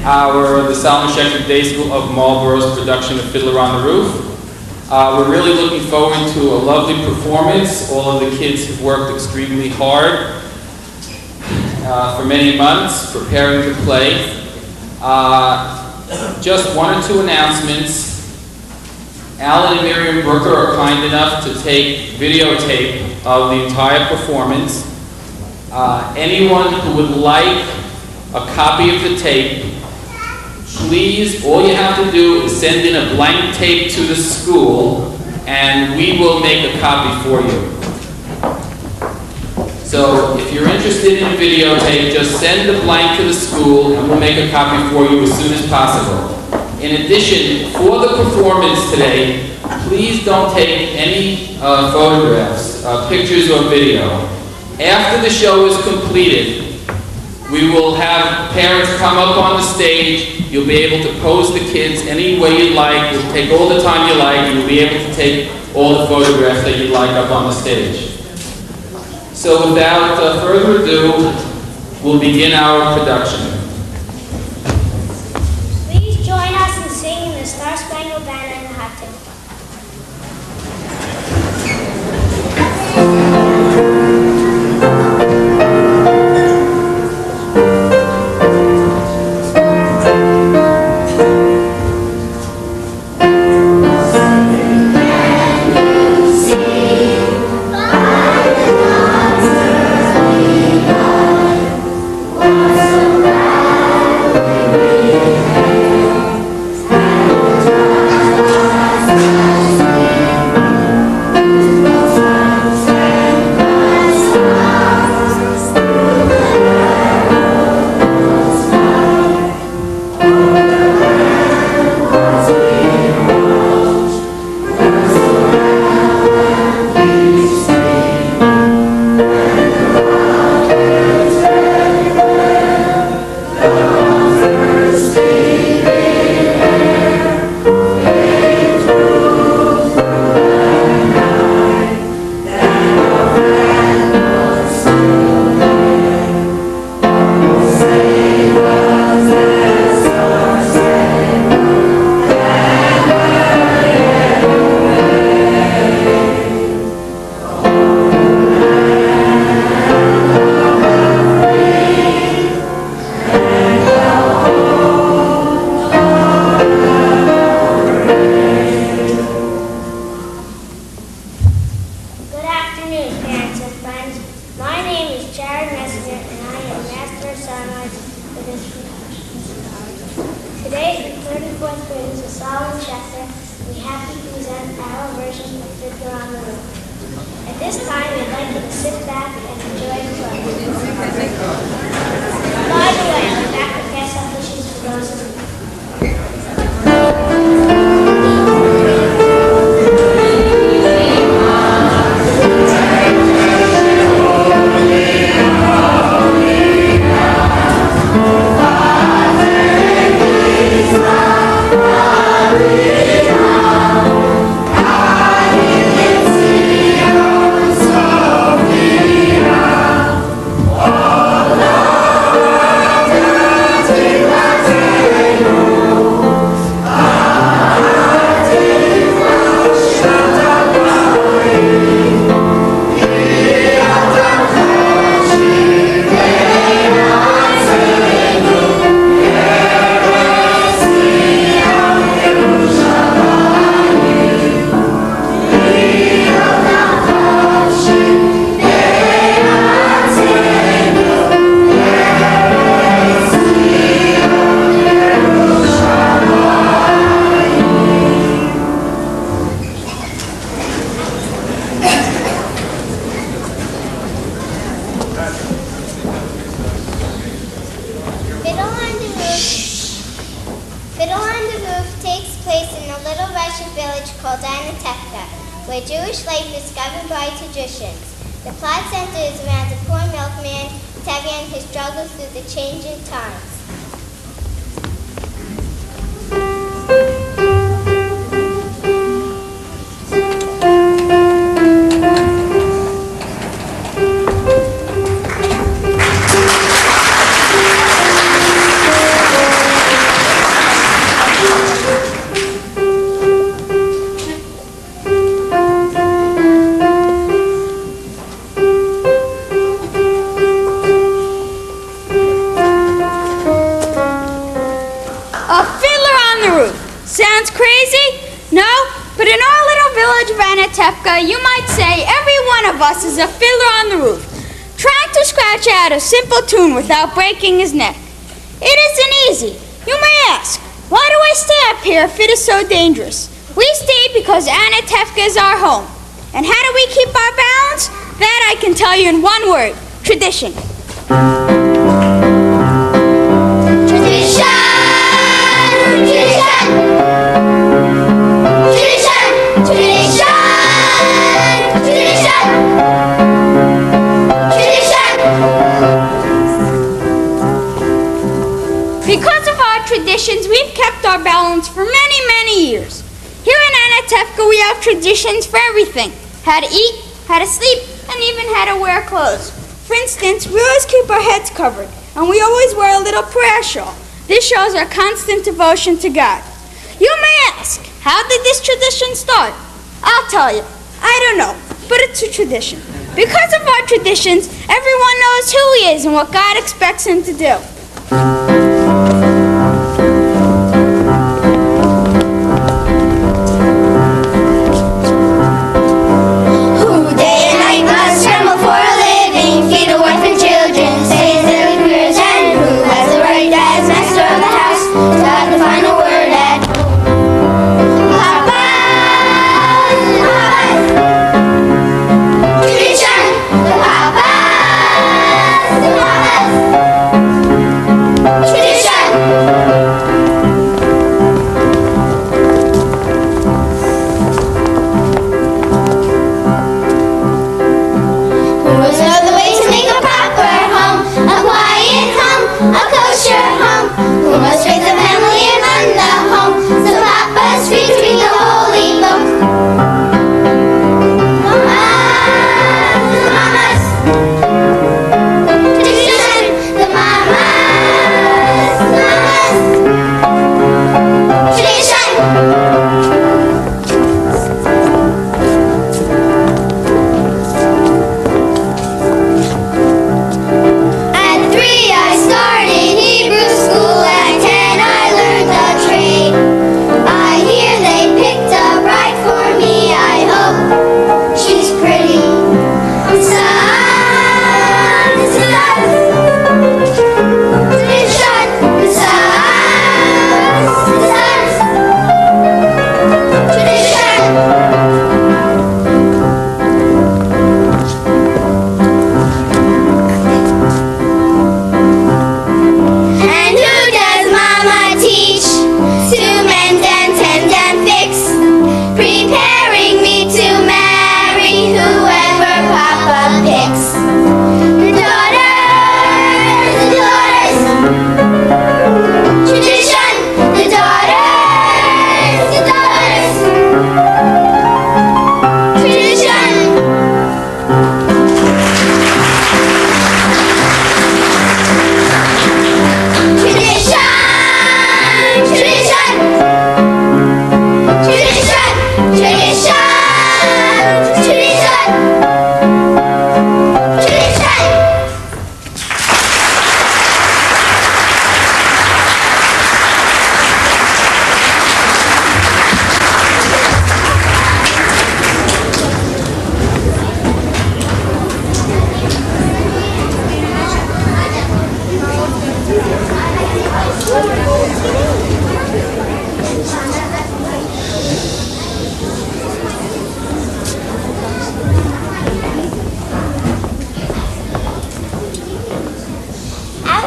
the Solomon Schechter Day School of Marlborough's production of Fiddler on the Roof. We're really looking forward to a lovely performance. All of the kids have worked extremely hard for many months preparing to play. Just one or two announcements. Alan and Miriam Brooker are kind enough to take videotape of the entire performance. Anyone who would like a copy of the tape, please, all you have to do is send in a blank tape to the school and we will make a copy for you. So if you're interested in a videotape, just send the blank to the school and we'll make a copy for you as soon as possible. In addition, for the performance today, please don't take any photographs, pictures or video. After the show is completed, we will have parents come up on the stage. You'll be able to pose the kids any way you'd like. You'll take all the time you like, and you'll be able to take all the photographs that you'd like up on the stage. So without further ado, we'll begin our production. Please join us in singing the Star Spangled Banner in the hot tub. Today, the 3rd and 4th graders of Solomon Schechter, we happily present our version of Fiddler on the Roof. At this time, we'd like you to sit back and enjoy the play. By the way, I'd like to pass out wishes for those of you. Where Jewish life is governed by traditions. The plot centers around the poor milkman, Tevye, and his struggles through the changing times. sounds crazy? No? But in our little village of Anatevka, you might say every one of us is a fiddler on the roof, trying to scratch out a simple tune without breaking his neck. It isn't easy. You may ask, why do I stay up here if it is so dangerous? We stay because Anatevka is our home. And how do we keep our balance? That I can tell you in one word: tradition. Because of our traditions, we've kept our balance for many, many years. Here in Anatevka, we have traditions for everything: how to eat, how to sleep, and even how to wear clothes. For instance, we always keep our heads covered, and we always wear a little prayer shawl. This shows our constant devotion to God. You may ask, how did this tradition start? I'll tell you. I don't know, but it's a tradition. Because of our traditions, everyone knows who he is and what God expects him to do.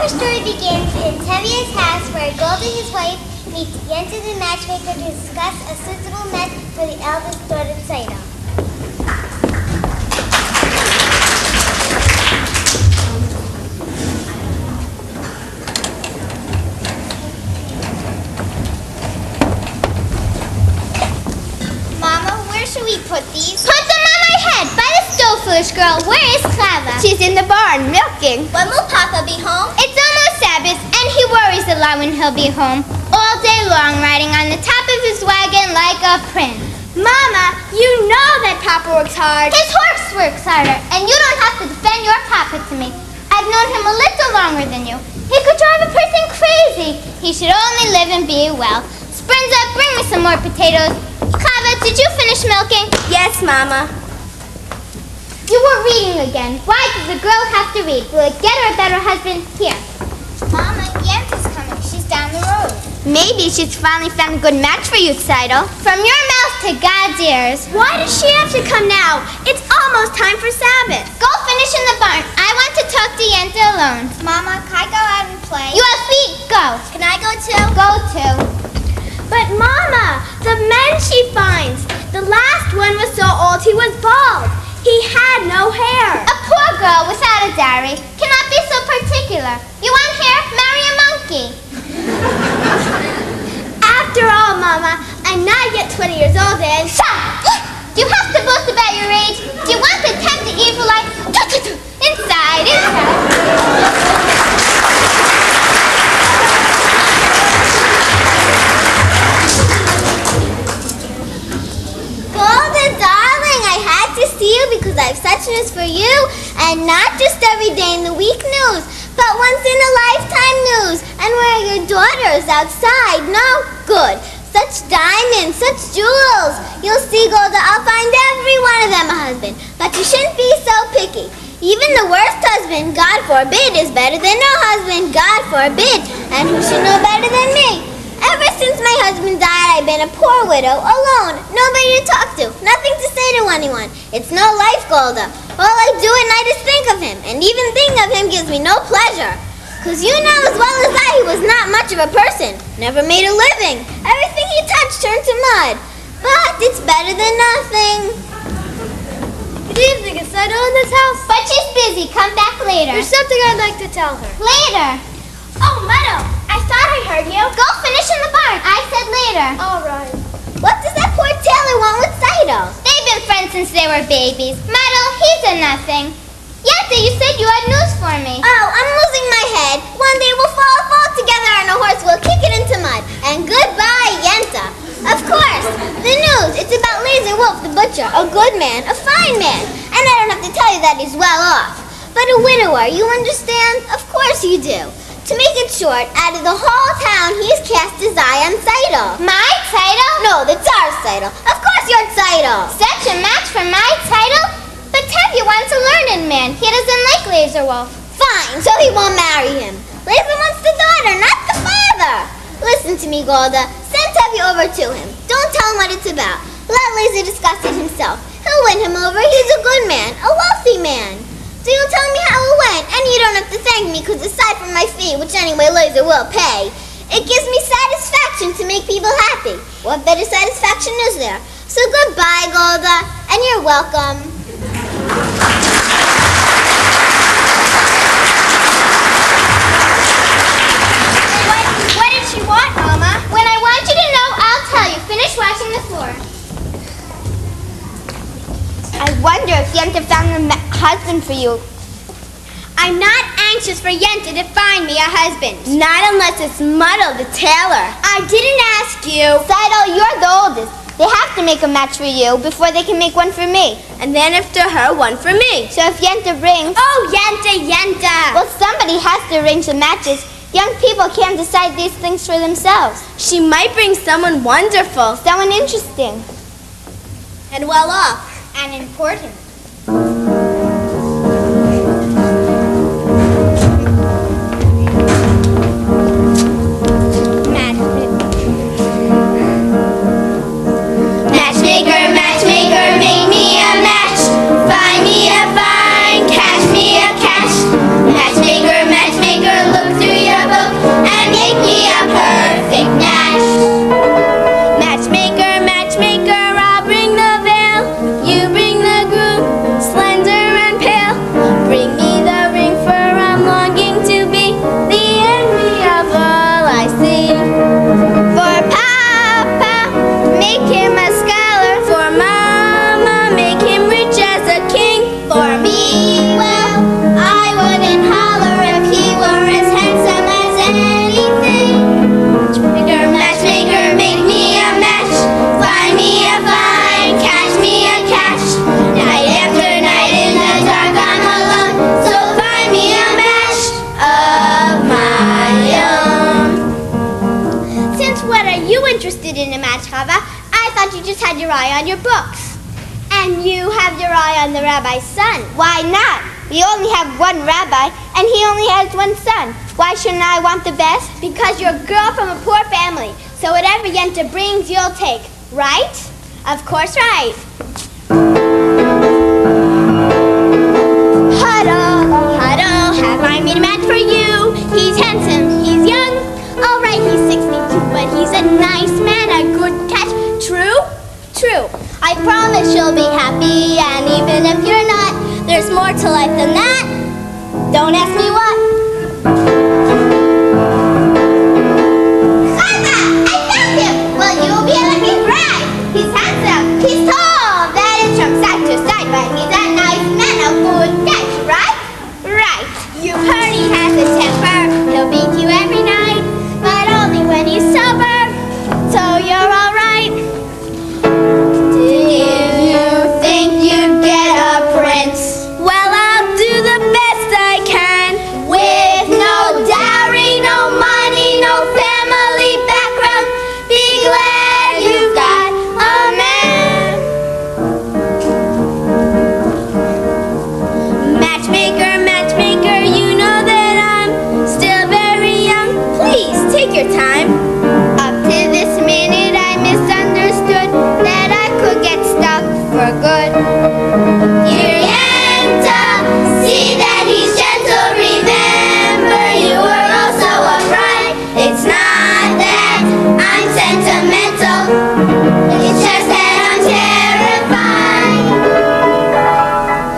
Our story begins in Tevye's house where Gold and his wife meet Yenta the matchmaker to discuss a suitable match for the eldest daughter, Saida. Mama, where should we put these? Put them on my head by the stove, foolish girl. Where is Clara? She's in the barn, milking. When will Papa be home? It's almost Sabbath, and he worries a lot when he'll be home. All day long, riding on the top of his wagon like a prince. Mama, you know that Papa works hard. His horse works harder, and you don't have to defend your Papa to me. I've known him a little longer than you. He could drive a person crazy. He should only live and be well. Springs up, bring me me some more potatoes. Kava, did you finish milking? Yes, Mama. You were reading again. Why does a girl have to read? Will it get her a better husband? Here. Mama, Yanta's coming. She's down the road. Maybe she's finally found a good match for you, Seidel. From your mouth to God's ears. Why does she have to come now? It's almost time for Sabbath. Go finish in the barn. I want to talk to Yenta alone. Mama, can I go out and play? You have feet. Go. Can I go too? Go too. But Mama, the men she finds. The last one was so old he was bald. He had no hair. A poor girl without a dowry cannot be so particular. You want hair? Marry a monkey. After all, Mama, I'm not yet 20 years old and... Stop! You have to boast about your age. Do you want to tempt the evil eye? Inside, inside. Golden darling, I had to see you because I have such news for you, and not just every day in the week news, but once in a lifetime news. And where are your daughters outside? No? Good. Such diamonds, such jewels. You'll see, Golda, I'll find every one of them a husband. But you shouldn't be so picky. Even the worst husband, God forbid, is better than no husband, God forbid. And who should know better than me? Ever since my husband died, I've been a poor widow, alone, nobody to talk to, nothing to say to anyone. It's no life, Golda. All I do at night is think of him, and even thinking of him gives me no pleasure. 'Cause you know as well as I he was not much of a person, never made a living. Everything he touched turned to mud. But it's better than nothing. Good evening, is Seidel in this house? But she's busy. Come back later. There's something I'd like to tell her. Later. Oh, Meadow, I thought I heard you. Go finish in the barn. I said later. All right. What does that poor tailor want with Seidel? They've been friends since they were babies. Metal, he's a nothing. Yenta, you said you had news for me. Oh, I'm losing my head. One day we'll fall together on a horse, we'll kick it into mud. And goodbye, Yenta. Of course, the news, it's about Lazy Wolf the butcher, a good man, a fine man. And I don't have to tell you that he's well off. But a widower, you understand? Of course you do. To make it short, out of the whole town, he's cast his eye on Seidel. My title? No, the Tsar's Seidel. Of course you're Seidel. Such a match for my title? But Tevye wants a learned man. He doesn't like Laser Wolf. Fine, so he won't marry him. Laser wants the daughter, not the father. Listen to me, Golda. Send Tevye over to him. Don't tell him what it's about. Let Laser discuss it himself. He'll win him over. He's a good man, a wealthy man. So you'll tell me how it went, and you don't have to thank me, because aside from my fee, which anyway Laser will pay, it gives me satisfaction to make people happy. What better satisfaction is there? So goodbye, Golda, and you're welcome. What did she want, Mama? When I want you to know, I'll tell you. Finish washing the floor. I wonder if Yenta found a husband for you. I'm not anxious for Yenta to find me a husband. Not unless it's Muddle, the tailor. I didn't ask you. Seidel, you're the oldest. They have to make a match for you before they can make one for me. And then after her, one for me. So if Yenta brings... Oh, Yenta! Well, somebody has to arrange the matches. Young people can't decide these things for themselves. She might bring someone wonderful. Someone interesting. And well off. And important. Matchmaker, matchmaker, make me a match. Find me a find, cash me a cash. Matchmaker, matchmaker, look through your book and make me a perfect match. Matchmaker, matchmaker, I'll bring the veil, you bring the groove. a match, Chava. I thought you just had your eye on your books. And you have your eye on the rabbi's son. Why not? We only have one rabbi, and he only has one son. Why shouldn't I want the best? Because you're a girl from a poor family. So whatever Yenta brings, you'll take. Right? Of course, right. Huddle, huddle, have I made a match for you? He's handsome, he's young. All right, he's 62, but he's a nice man, a good catch. True? True. I promise you'll be happy, and even if you're not, there's more to life than that. Don't ask me what. Chava, I found him! Well, you'll be a lucky bride. He's handsome, he's tall, that is from side to side, but he's a nice man, a good catch, right? Right. You've heard he has a temper, he'll beat you every night, but only when he's sober, so you're all right. Did you think you'd get a prince? Well, I'll do the best I can, with no dowry, no money, no family background. Be glad you've got a man. Matchmaker, matchmaker, you know that I'm still very young. Please take your time. Up to this minute I misunderstood that I could get stuck for good. Dear Yenta, see that he's gentle. Remember you were also a bride. It's not that I'm sentimental, it's just that I'm terrified.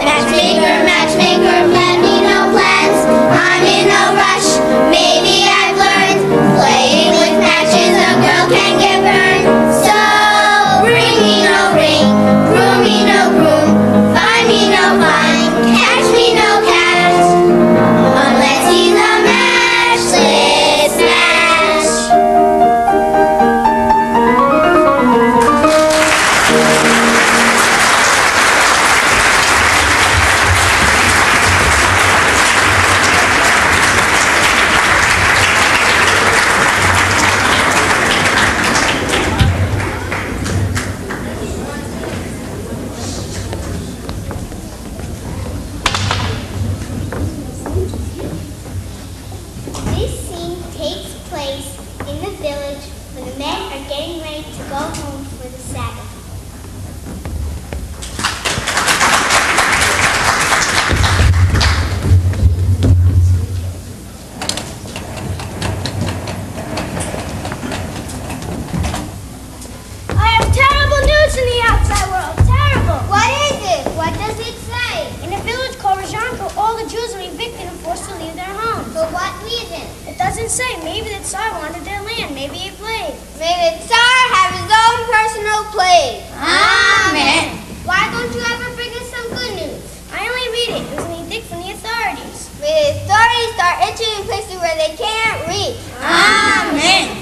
Matchmaker, matchmaker, let me know plans. I'm in a rush, maybe I've learned playing with matches, a girl can get burned. So bring me no ring, groom me no groom, find me no fine, catch me no catch, unless he's a matchless match. This scene takes place in the village where the men are getting ready to go home for the Sabbath. I have terrible news in the outside world. Terrible. What is it? What does it say? In a village called Rajanko, all the Jews are evicted and forced to leave their homes. For what reason? It doesn't say. Maybe the Tsar wanted their land. Maybe a plague. May the Tsar have his own personal plague. Amen. Why don't you ever bring us some good news? I only read it. It was an edict from the authorities. May the authorities start itching in places where they can't reach. Amen.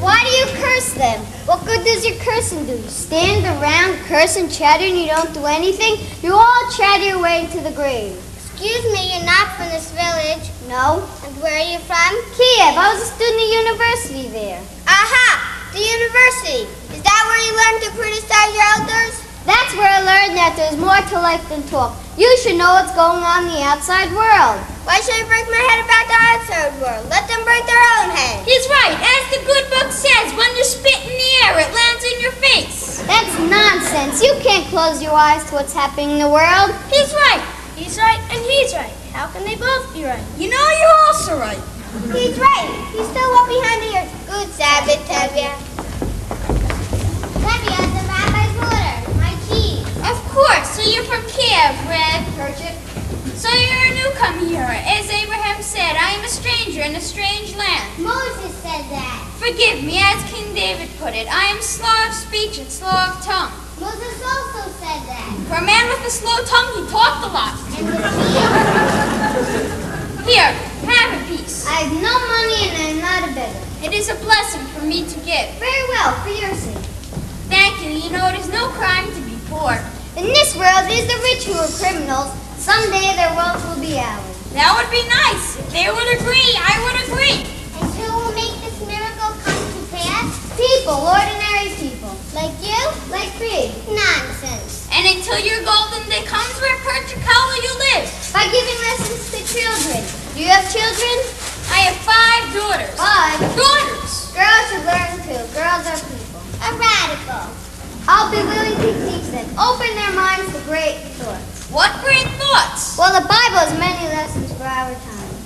Why do you curse them? What good does your cursing do? You stand around, curse and chatter, and you don't do anything? You all chatter your way to the grave. Excuse me, you're not from this village. No. And where are you from? Kiev. I was a student at university there. Aha! The university. Is that where you learned to criticize your elders? That's where I learned that there's more to life than talk. You should know what's going on in the outside world. Why should I break my head about the outside world? Let them break their own head. He's right. As the good book says, when you spit in the air, it lands in your face. That's nonsense. You can't close your eyes to what's happening in the world. He's right. He's right and he's right. How can they both be right? You know you're also right. He's right. He's still up behind the earth. Good Sabbath, Tevye. Tevye, the rabbi's order. My cheese. Of course. So you're from Kiev, Red. Purchase. So you're a newcomer here. As Abraham said, I am a stranger in a strange land. Moses said that. Forgive me, as King David put it, I am slow of speech and slow of tongue. Moses also said that. For a man with a slow tongue, he talked a lot. And the cheese. Here, have a piece. I have no money and I'm not a beggar. It is a blessing for me to give. Very well, for your sake. Thank you. You know, it is no crime to be poor. In this world, it is the rich who are criminals. Someday their wealth will be ours. That would be nice. If they would agree, I would agree. And who will make this miracle come to pass? People, ordinary till your golden day comes. Where Perchik, how will you live? By giving lessons to children. Do you have children? I have 5 daughters. 5 Daughters! Girls should learn too. Girls are people. A radical. I'll be willing to teach them. Open their minds to great thoughts. What great thoughts? Well, the Bible has many lessons for our times.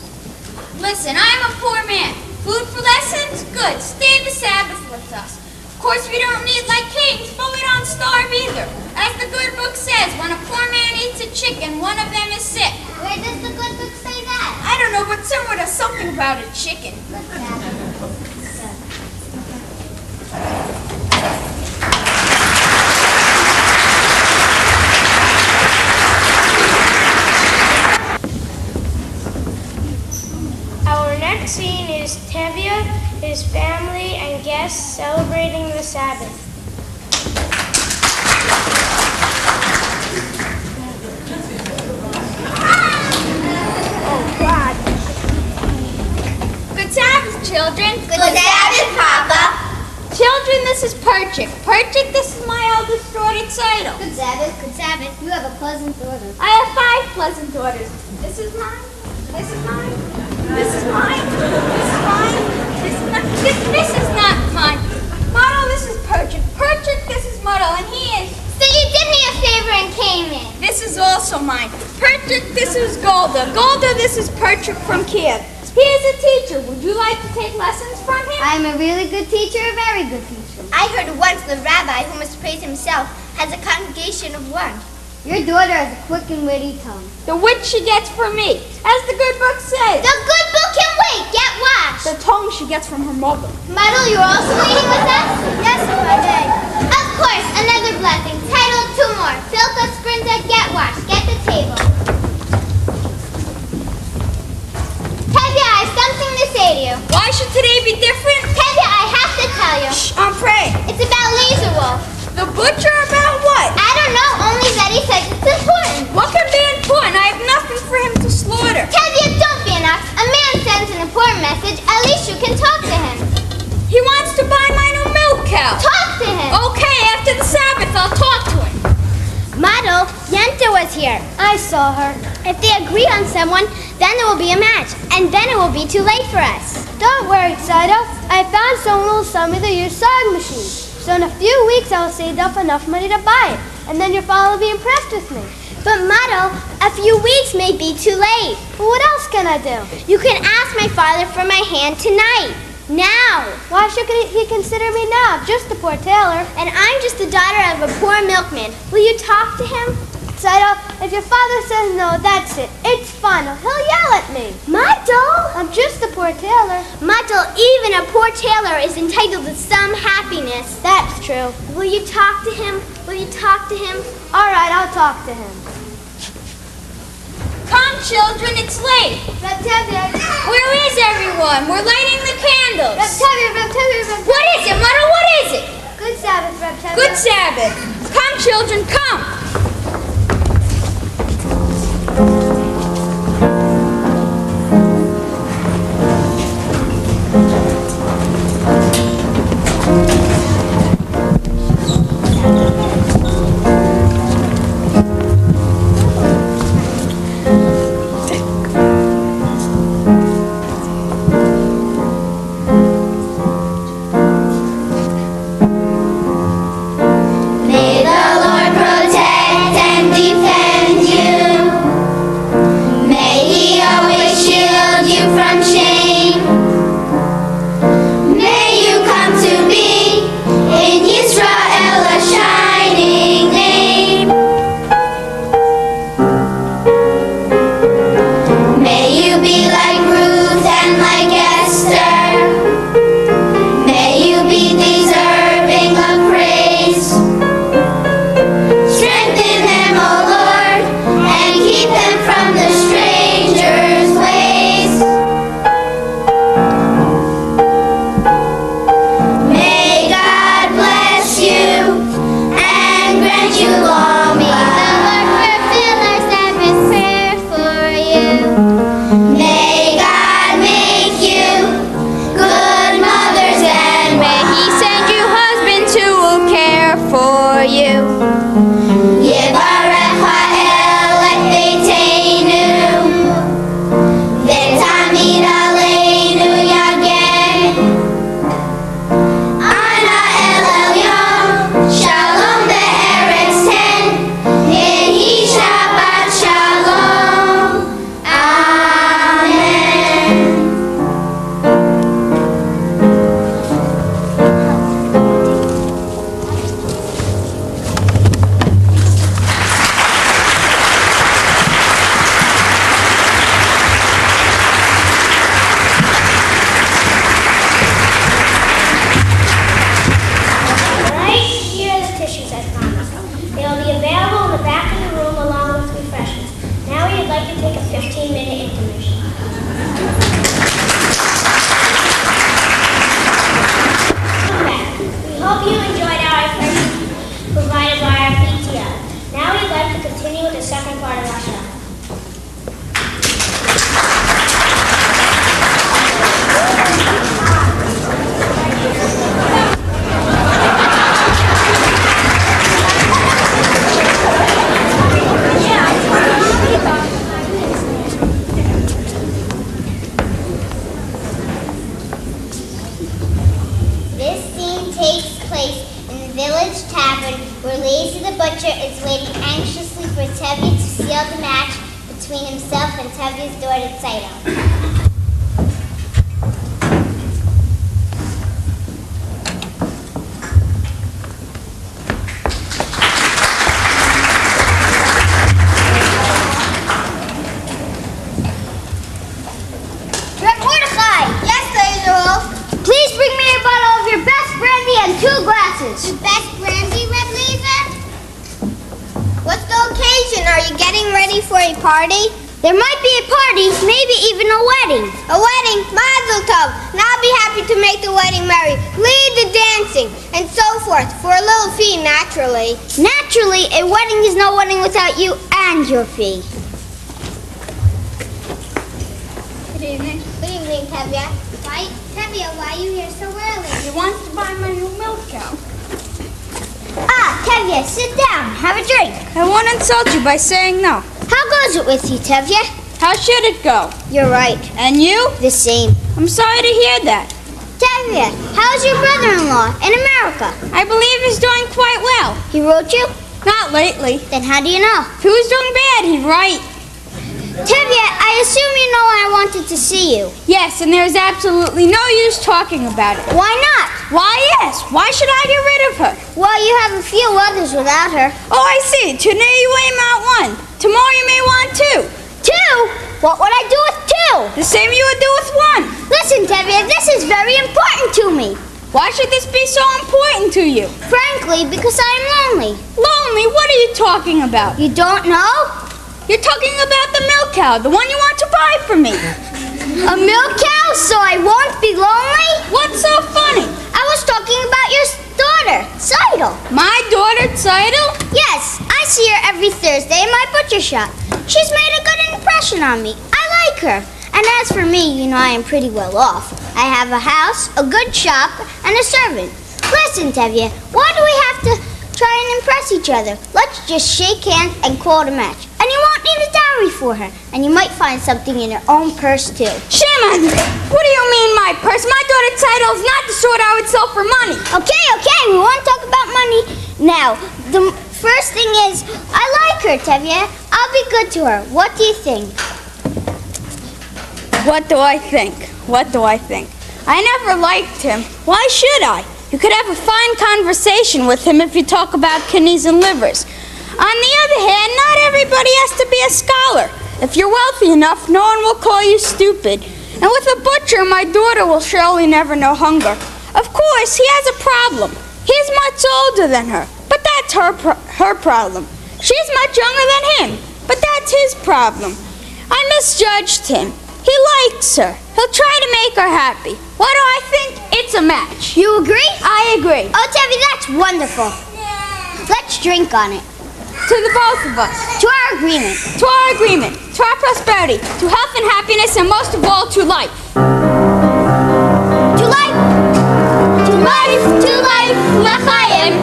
Listen, I'm a poor man. Food for lessons? Good. Stay the Sabbath with us. Of course, we don't eat like kings, but we don't starve either. As the good book says, when a poor man eats a chicken, one of them is sick. Where does the good book say that? I don't know, but somewhere there's something about a chicken. Let's have it. Our next scene is Tevye, his family, and guests celebrating the Sabbath. Good Sabbath, children. Good Sabbath, Papa. Children, this is Perchik. Perchik, this is my eldest daughter, Tzidel. Good Sabbath. Good Sabbath. You have a pleasant daughter. I have 5 pleasant daughters. This is mine. This is mine. This is mine. This is mine. This is not mine. Model, this is Perchik. Perchik, this is Model, and he is. So you did me a favor and came in. This is also mine. Perchik, this is Golda. Golda, this is Perchik from Kiev. He is a teacher. Would you like to take lessons from him? I'm a really good teacher, a very good teacher. I heard once the rabbi, who must praise himself, has a congregation of 1. Your daughter has a quick and witty tongue. The wit she gets from me. As the good book says. The good book can wait. Get washed. The tongue she gets from her mother. Muddle, you're also waiting with us? Yes, Mother. Of course, another blessing. Title 2 more. Filka, Sprinta, get washed. Get the table. Tevye, I have something to say to you. Why should today be different? Tevye, I have to tell you. Shh, I'm afraid. It's about Laser Wolf. The butcher about what? I don't know, only that he says it's important. What can be important? I have nothing for him to slaughter. Tevye, don't be an ox. A man sends an important message. At least you can talk to him. He wants to buy my new milk cow. Talk to him. Okay, after the Sabbath, I'll talk to him. Model, Yenta was here. I saw her. If they agree on someone, then it will be a match, and then it will be too late for us. Don't worry, Tzidel. I found someone who will sell me the used sewing machine. So in a few weeks, I will save up enough money to buy it, and then your father will be impressed with me. But Model, a few weeks may be too late. But what else can I do? You can ask my father for my hand tonight. Now. Why should he consider me now? I'm just a poor tailor. And I'm just the daughter of a poor milkman. Will you talk to him? Tzidel, if your father says no, that's it. It's final. He'll yell at me. Model! I'm just a poor tailor. Model, even a poor tailor is entitled to some happiness. That's true. Will you talk to him? Will you talk to him? All right, I'll talk to him. Come, children, it's late. Reb Tevye. Where is everyone? We're lighting the candles. Reb Tevye, Reb Tevye, Reb Tevye. What is it, Mother? What is it? Good Sabbath, Reb Tevye. Good Sabbath. Come, children, come. May the Lord protect second part of our show. This scene takes place in the village tavern where Lazy the butcher is waiting anxiously for Tevye to seal the match between himself and Tevye's daughter Saito. Please bring me a bottle of your best brandy and 2 glasses. The best brandy, Red Laser? What's the occasion? Are you getting ready for a party? There might be a party, maybe even a wedding. A wedding? Mazel tov. And I'll be happy to make the wedding merry. Lead the dancing, and so forth, for a little fee, naturally. Naturally, a wedding is no wedding without you and your fee. Good evening. Good evening, Tevye. Tevye, why are you here so early? He wants to buy my new milk cow. Ah, Tevye, sit down. Have a drink. I won't insult you by saying no. How goes it with you, Tevye? How should it go? You're right. And you? The same. I'm sorry to hear that. Tevye, how's your brother-in-law in America? I believe he's doing quite well. He wrote you? Not lately. Then how do you know? If he was doing bad, he'd write. Tevye, I assume you know I wanted to see you. Yes, and there's absolutely no use talking about it. Why not? Why, yes. Why should I get rid of her? Well, you have a few others without her. Oh, I see. Today you aim out 1. Tomorrow you may want 2. 2? What would I do with 2? The same you would do with 1. Listen, Tevye, this is very important to me. Why should this be so important to you? Frankly, because I'm lonely. Lonely? What are you talking about? You don't know? You're talking about the milk cow, the one you want to buy for me. A milk cow so I won't be lonely? What's so funny? I was talking about your daughter, Seidel. My daughter, Seidel? Yes, I see her every Thursday in my butcher shop. She's made a good impression on me. I like her. And as for me, you know I am pretty well off. I have a house, a good shop, and a servant. Listen, Tevye, why do we have to try and impress each other? Let's just shake hands and call it a match. And you won't need a dowry for her. And you might find something in her own purse, too. Shame on you. What do you mean, my purse? My daughter Seidel's not the sort I would sell for money. Okay, we won't talk about money. Now, the first thing is, I like her, Tevye. I'll be good to her. What do you think? What do I think? What do I think? I never liked him. Why should I? You could have a fine conversation with him if you talk about kidneys and livers. On the other hand, not everybody has to be a scholar. If you're wealthy enough, no one will call you stupid. And with a butcher, my daughter will surely never know hunger. Of course, he has a problem. He's much older than her, but that's her problem. She's much younger than him, but that's his problem. I misjudged him. He likes her. He'll try to make her happy. What do I think? It's a match. You agree? I agree. Oh, Tevye, that's wonderful. Let's drink on it. To the both of us. To our agreement. To our agreement. To our prosperity. To health and happiness, and most of all, to life. To life. To life. To life. L'chaim.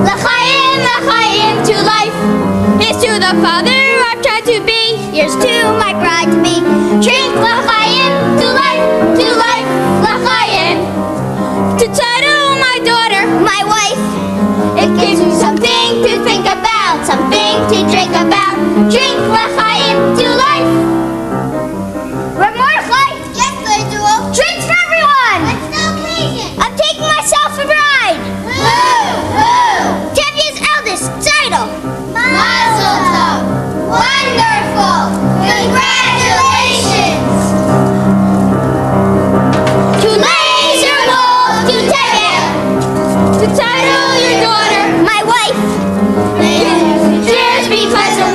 L'chaim. L'chaim. To life. Here's to the father I've tried to be. Here's to my bride to be. Drink l'chaim. To life. To life. L'chaim. To Tado, my daughter. My wife. It gives you something to think about, something to drink about. Drink l'chaim to life. Mordechai? Yes, Lord Jewel. Drinks for everyone. What's the occasion? I'm taking myself a bride. Who? Tevye's eldest, Seidel. Mazel tov. Wonderful. Congratulations. To laser wolf, to Tevye. To Tado, your daughter. My wife. Cheers be pleasant.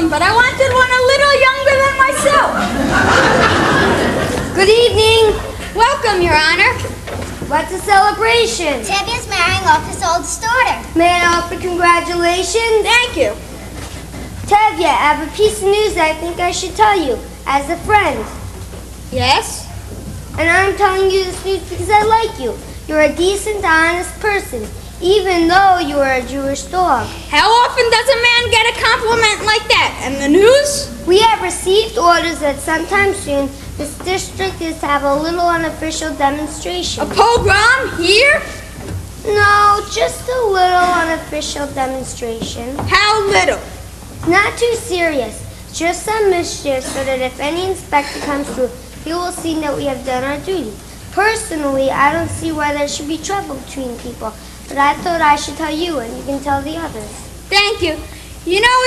one, but I wanted one a little younger than myself. Good evening. Welcome, Your Honor. What's the celebration? Tevye's marrying off his oldest daughter. May I offer congratulations? Thank you. Tevye, I have a piece of news that I think I should tell you, as a friend. Yes? And I'm telling you this news because I like you. You're a decent, honest person, even though you are a Jewish dog. How often does a man get a compliment like that? And the news? We have received orders that sometime soon this district is to have a little unofficial demonstration. A pogrom here? No, just a little unofficial demonstration. How little? Not too serious, just some mischief so that if any inspector comes through, he will see that we have done our duty. Personally, I don't see why there should be trouble between people, but I thought I should tell you and you can tell the others. Thank you. You know,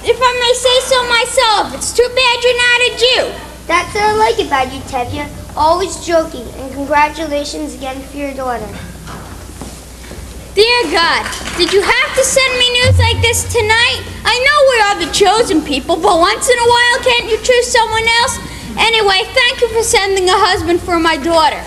if I may say so myself, it's too bad you're not a Jew. That's what I like about you, Tevye. Always joking, and congratulations again for your daughter. Dear God, did you have to send me news like this tonight? I know we are the chosen people, but once in a while, can't you choose someone else? Anyway, thank you for sending a husband for my daughter.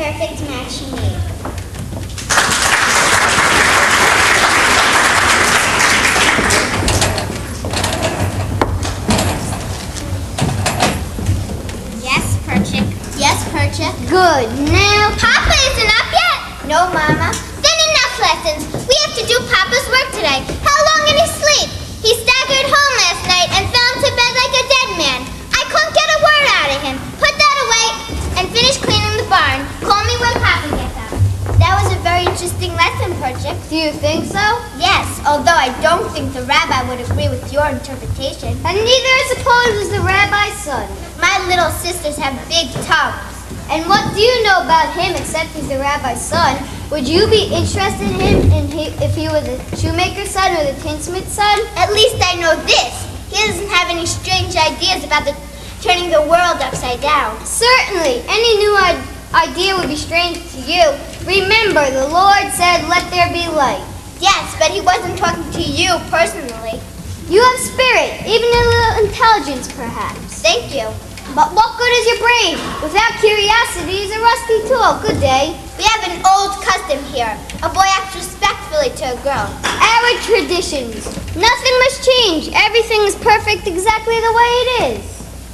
Perfect match he made. Yes, Perchik. Yes, Perchik. Good. Now, Papa isn't up yet? No, Mama. Then enough lessons. We have to do Papa's work today. How long did he sleep? He staggered home last night and fell into bed like a dead man. I couldn't get a word out of him. Put that away and finish cleaning the barn. Call me when Papa gets up. That was a very interesting lesson, Perchik. do you think so? Yes, although I don't think the rabbi would agree with your interpretation. And neither, I suppose, was the rabbi's son. My little sisters have big tongues. And what do you know about him except he's the rabbi's son? Would you be interested in him if he was the shoemaker's son or the tinsmith's son? At least I know this. He doesn't have any strange ideas about turning the world upside down. Certainly. Any new idea would be strange to you. Remember, the Lord said, let there be light. Yes, but he wasn't talking to you personally. You have spirit, even a little intelligence, perhaps. Thank you. But what good is your brain? Without curiosity, is a rusty tool. Good day. We have an old custom here. A boy acts respectfully to a girl. Our traditions. Nothing must change. Everything is perfect exactly the way it is.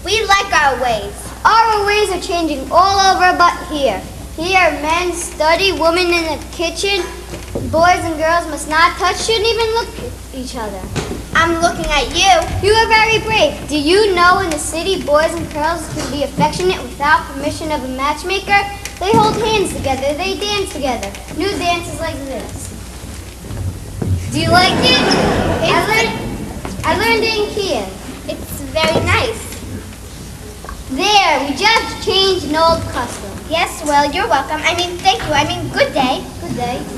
We like our ways. Our ways are changing all over but here. Here, men study, women in the kitchen. Boys and girls must not touch, shouldn't even look at each other. I'm looking at you. You are very brave. Do you know in the city, boys and girls can be affectionate without permission of a matchmaker? They hold hands together. They dance together. New dances like this. Do you like it? I learned it in Kiev. It's very nice. There, we just changed an old custom. Yes, well, you're welcome. Thank you. Good day. Good day.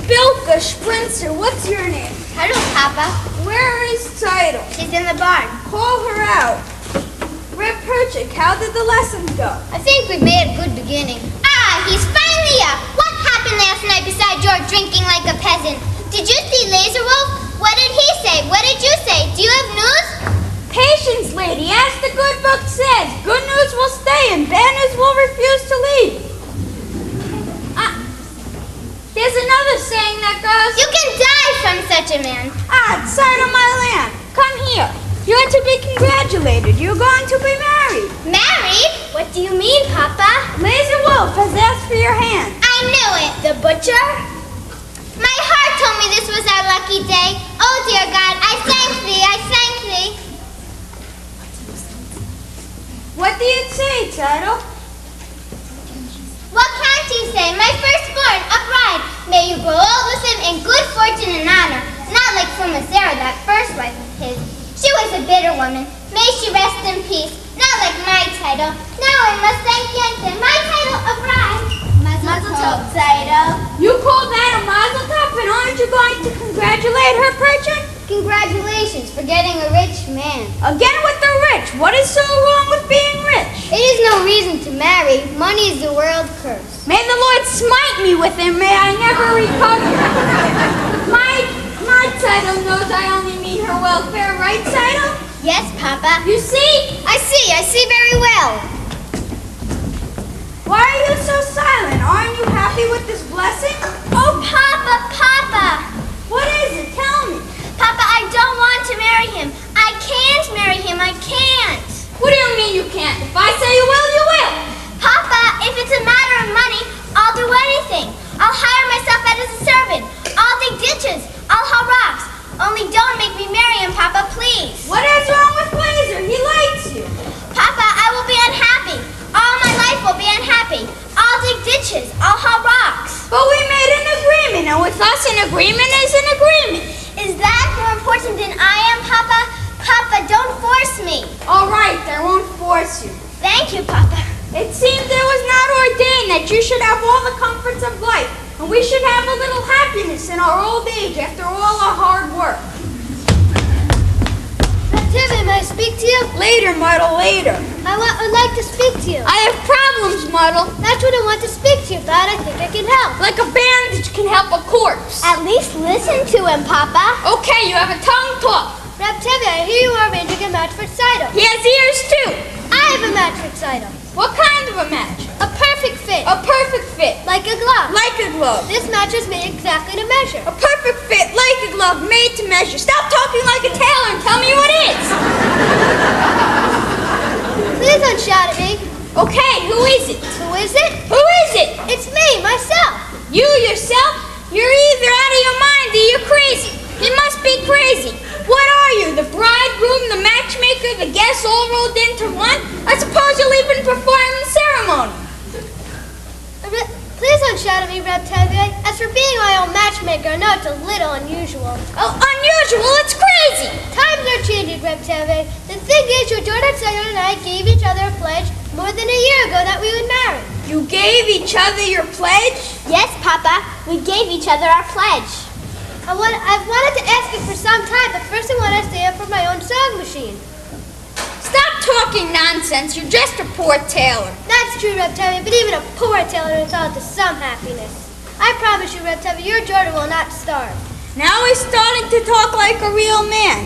Bilka Sprinzer, what's your name? Hello, Papa. Where is Tidal? She's in the barn. Call her out. Rip Perchik, how did the lessons go? I think we made a good beginning. Ah, he's finally up. What happened last night besides your drinking like a peasant? Did you see Laser Wolf? What did he say? What did you say? Do you have news? Patience, lady, as the good book says, good news will stay and bad news will refuse to leave. There's another saying that goes, You can die from such a man. Side of my land, come here. You're to be congratulated. You're going to be married. Married? What do you mean, Papa? Laser Wolf has asked for your hand. I knew it. The butcher? My heart told me this was our lucky day. Oh, dear God, I thank thee. I thank thee. What do you say, Tidal? What can't he say? May you grow old with him in good fortune and honor, not like Sarah, that first wife of his. She was a bitter woman. May she rest in peace, not like my title. Now I must thank Yenta, my title of bride. Mazel tov, title. You call that a mazel tov, and aren't you going to congratulate her, Perchin? Congratulations for getting a rich man. Again with the rich. What is so wrong with being rich? It is no reason to marry. Money is the world curse. May the Lord smite me with it. May I never recover. My title knows I only mean her welfare, right, title? Yes, Papa. You see? I see very well. Why are you so silent? Aren't you happy with this blessing? Oh, Papa! What is it? Tell me. Papa, I don't want to marry him. I can't marry him. I can't. What do you mean you can't? If I say you will, you will. Papa, if it's a matter of money, I'll do anything. I'll hire myself out as a servant. I'll dig ditches. I'll haul rocks. Only don't make me marry him, Papa, please. What is wrong with Blazer? He likes you. Papa, I will be unhappy. All my life will be unhappy. I'll dig ditches. I'll haul rocks. But we made an agreement, and with us an agreement is an agreement. Is that more important than I am, Papa? Papa, don't force me. All right, I won't force you. Thank you, Papa. It seems it was not ordained that you should have all the comforts of life, and we should have a little happiness in our old age after all our hard work. Timmy, may I speak to you? Later, Muddle, later. I would like to speak to you. I have problems, Muddle. That's what I want to speak to you about. I think I can help. Like a bandage can help a corpse. At least listen to him, Papa. Okay, you have a tongue talk. Reb Timmy, I hear you are arranging a match for Saito. He has ears too. I have a match for Saito. What kind of a match? A perfect fit. A perfect fit. Like a glove. Like a glove. This match is made exactly to measure. A perfect fit, like a glove, made to measure. Stop talking like a tailor and tell me what it is. Please don't shout at me. Okay, who is it? Who is it? Who is it? It's me, myself. You yourself? You're either out of your mind or you're crazy. You must be crazy. What are you, the bridegroom, the matchmaker, the guests all rolled into one? I suppose you'll even perform the ceremony. Please don't shout at me, Reb Timmy. As for being my own matchmaker, I know it's a little unusual. Oh, unusual? It's crazy. Times are changing, Reb Timmy. The thing is, your daughter Sayo and I gave each other a pledge more than a year ago that we would marry. You gave each other your pledge? Yes, Papa. We gave each other our pledge. I've wanted to ask you for some time, but first I want to stand for my own sewing machine. Stop talking nonsense. You're just a poor tailor. That's true, Reb Timmy, but even a poor tailor is entitled to some happiness. I promise you, Reb Timmy, your daughter will not starve. Now he's starting to talk like a real man.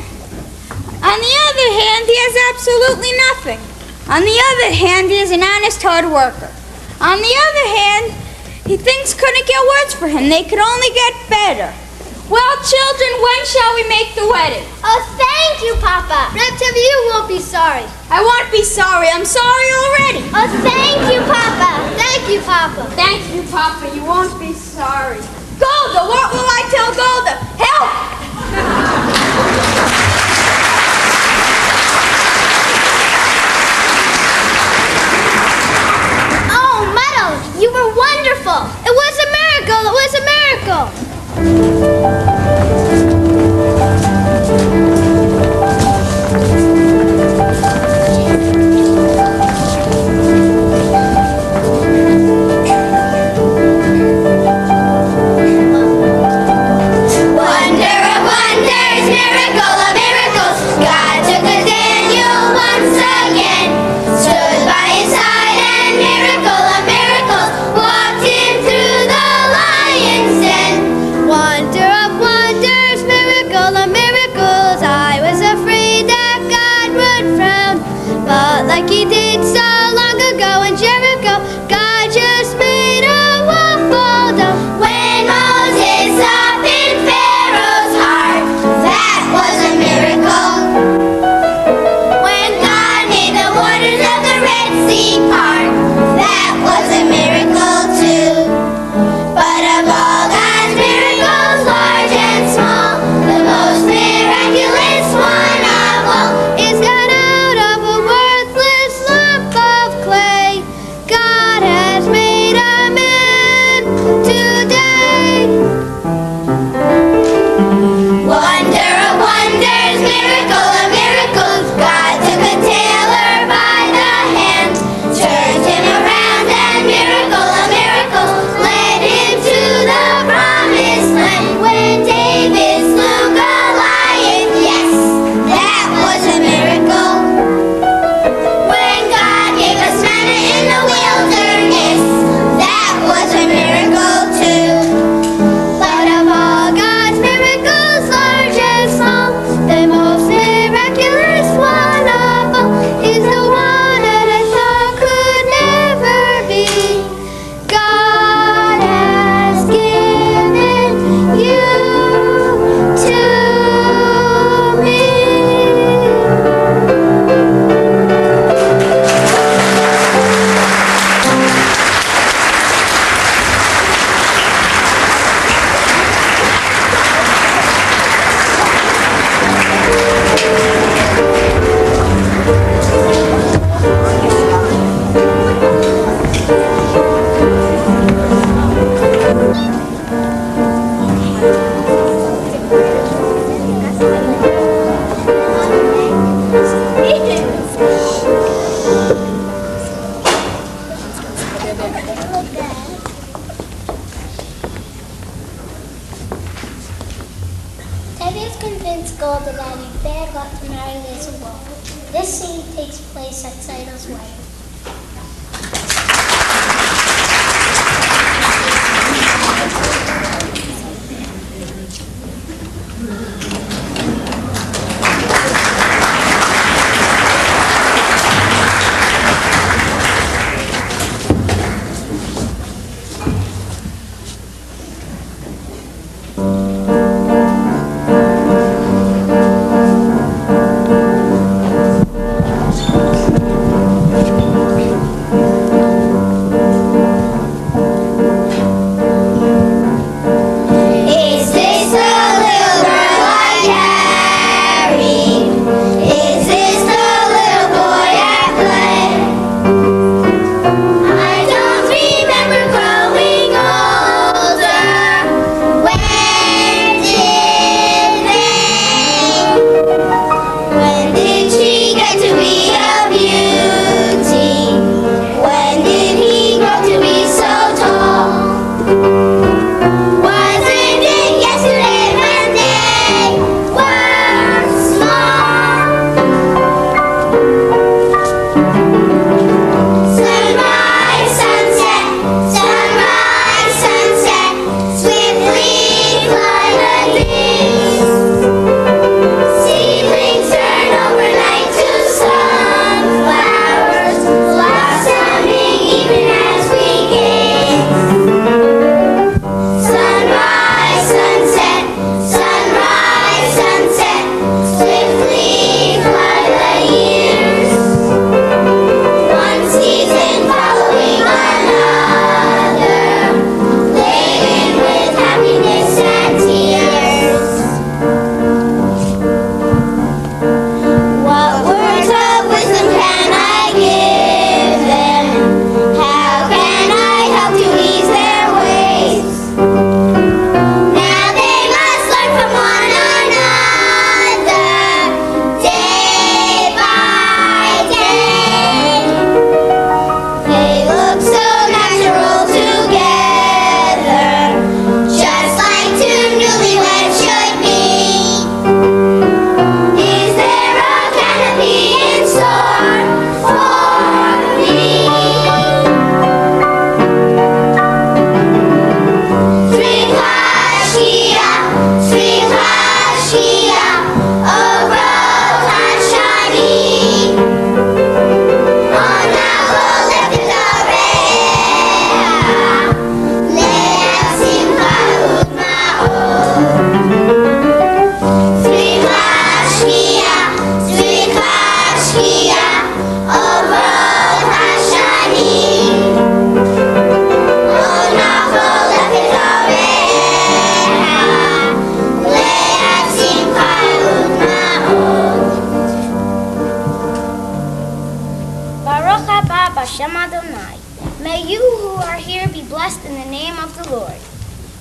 On the other hand, he has absolutely nothing. On the other hand, he is an honest hard worker. On the other hand, he thinks couldn't get worse for him. They could only get better. Well, children, when shall we make the wedding? Oh, thank you, Papa. Reb Timmy, you won't be sorry. I won't be sorry. I'm sorry already. Oh, thank you, Papa. Thank you, Papa. Thank you, Papa. You won't be sorry. Golda, what will I tell Golda? Help! Oh, Muddle, you were wonderful. It was a miracle. It was a miracle. Wonder of Teddy is convinced Gold that he's bad luck to marry Liz alone. This scene takes place at Saito's wedding. May you who are here be blessed in the name of the Lord.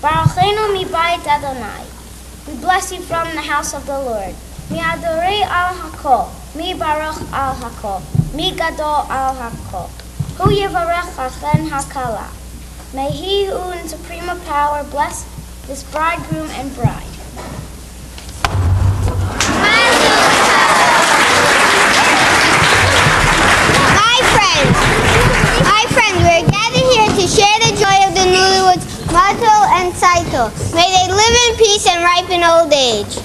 Baruchenu mi bayit Adonai. We bless you from the house of the Lord. Mi adorei al hakol. Mi baruch al hakol. Mi gadol al hakol. Hu yevarech achen hakala. May he who in supreme power bless this bridegroom and bride. Hi friends, we're gathered here to share the joy of the newlyweds, Mato and Saito. May they live in peace and ripen old age.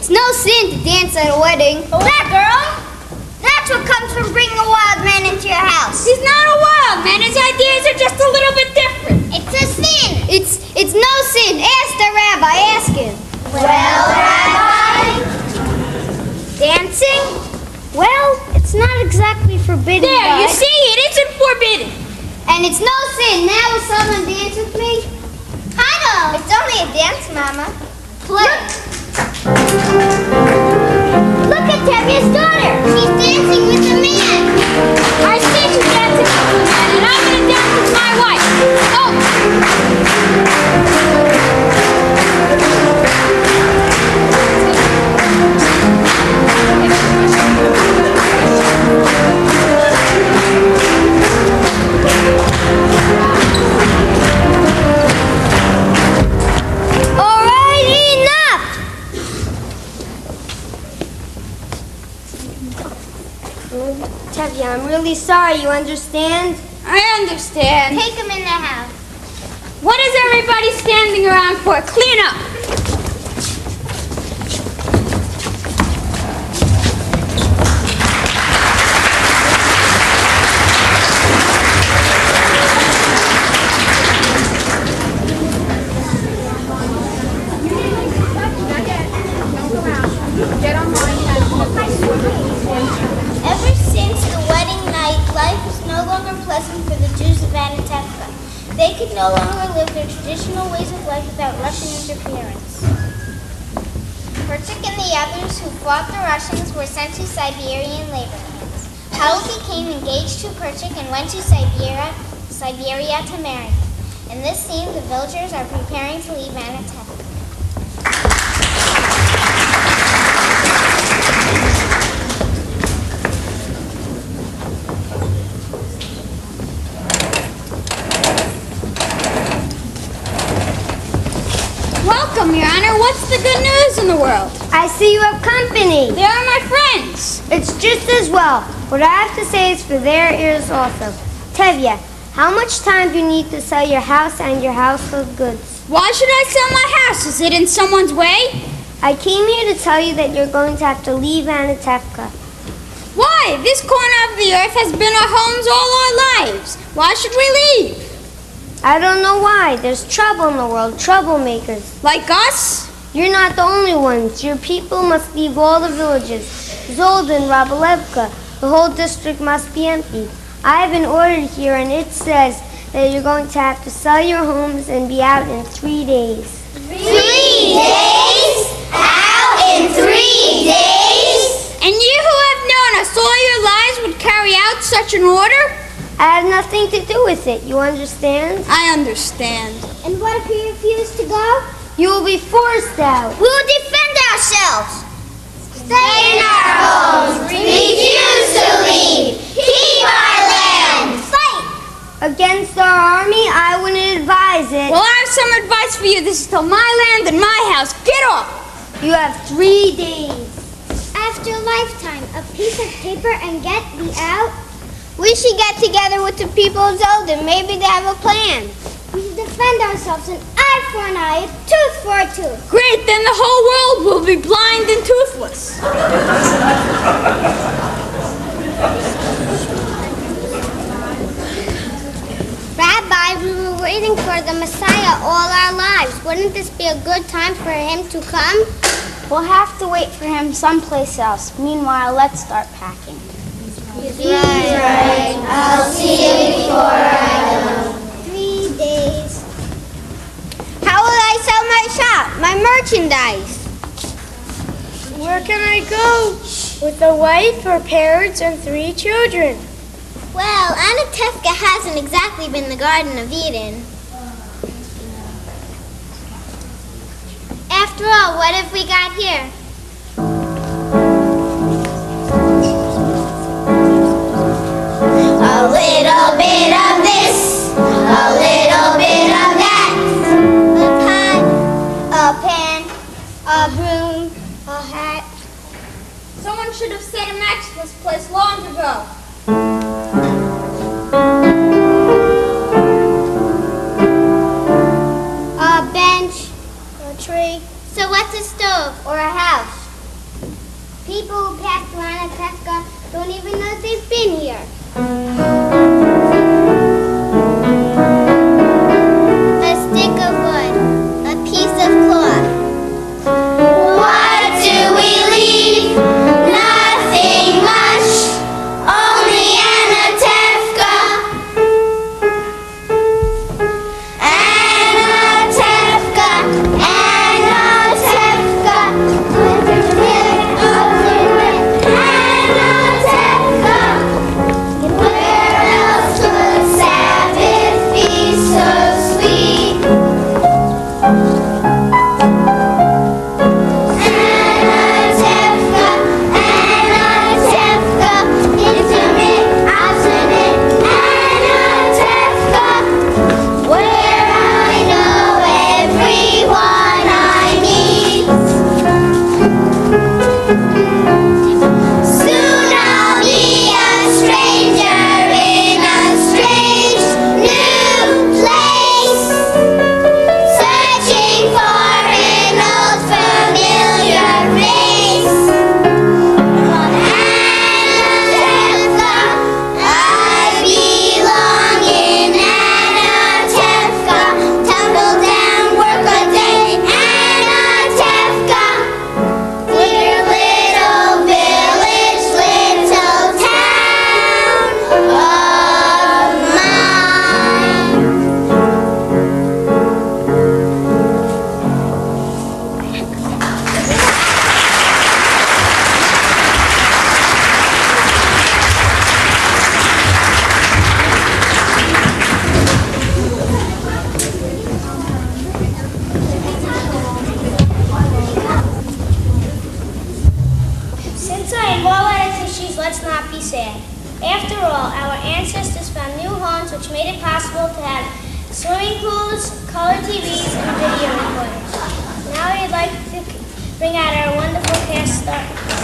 It's no sin to dance at a wedding. But that girl? That's what comes from bringing a wild man into your house. He's not a wild man. His ideas are just a little bit different. It's a sin. It's no sin. Ask the rabbi. Ask him. Well, Rabbi? Dancing? Well, it's not exactly forbidden. There, you but- see, it isn't forbidden. And it's no sin. Now will someone dance with me? Kind of. It's only a dance, Mama. Play. Look at Tevye's daughter. She's dancing with a man. I see you dancing with a man, and I'm going to dance with my wife. All right, enough. Tevye, I'm really sorry. You understand? I understand. Take him in the house. What is everybody standing around for? Clean up. Ever since the wedding night, life was no longer pleasant for the Jews of Anatevka. They could no longer live their traditional ways of life without Russian interference. Perchik and the others who fought the Russians were sent to Siberian labor camps. Paul became engaged to Perchik and went to Siberia to marry him. In this scene, the villagers are preparing to leave Anatevka. Welcome, Your Honor. What's the good news in the world? I see you have company. They are my friends. It's just as well. What I have to say is for their ears also. Tevye, how much time do you need to sell your house and your household goods? Why should I sell my house? Is it in someone's way? I came here to tell you that you're going to have to leave Anatevka. Why? This corner of the earth has been our homes all our lives. Why should we leave? I don't know why. There's trouble in the world, troublemakers. Like us? You're not the only ones. Your people must leave all the villages. Zolden, Rabalevka, the whole district must be empty. I have an order here and it says that you're going to have to sell your homes and be out in 3 days. 3 days? Out in 3 days? And you who have known us all your lives would carry out such an order? I have nothing to do with it. You understand? I understand. And what if we refuse to go? You will be forced out. We will defend ourselves. Stay in our homes. Refuse to leave. Keep our land. Fight. Against our army, I wouldn't advise it. Well, I have some advice for you. This is still my land and my house. Get off! You have 3 days. After a lifetime, a piece of paper and get me out? We should get together with the people of Zolden. Maybe they have a plan. We should defend ourselves, an eye for an eye, a tooth for a tooth. Great, then the whole world will be blind and toothless. Rabbi, we were waiting for the Messiah all our lives. Wouldn't this be a good time for him to come? We'll have to wait for him someplace else. Meanwhile, let's start packing. Right. I'll see you before I go. 3 days. How will I sell my shop, my merchandise? Where can I go? With a wife, her parents, and 3 children. Well, Anatevka hasn't exactly been the Garden of Eden. After all, what have we got here? A little bit of this, a little bit of that. A pot, a pan, a broom, a hat. Someone should have set a match to this place long ago. A bench, a tree. So what's a stove or a house? phones, color TVs, and video recorders. Now we'd like to bring out our wonderful cast star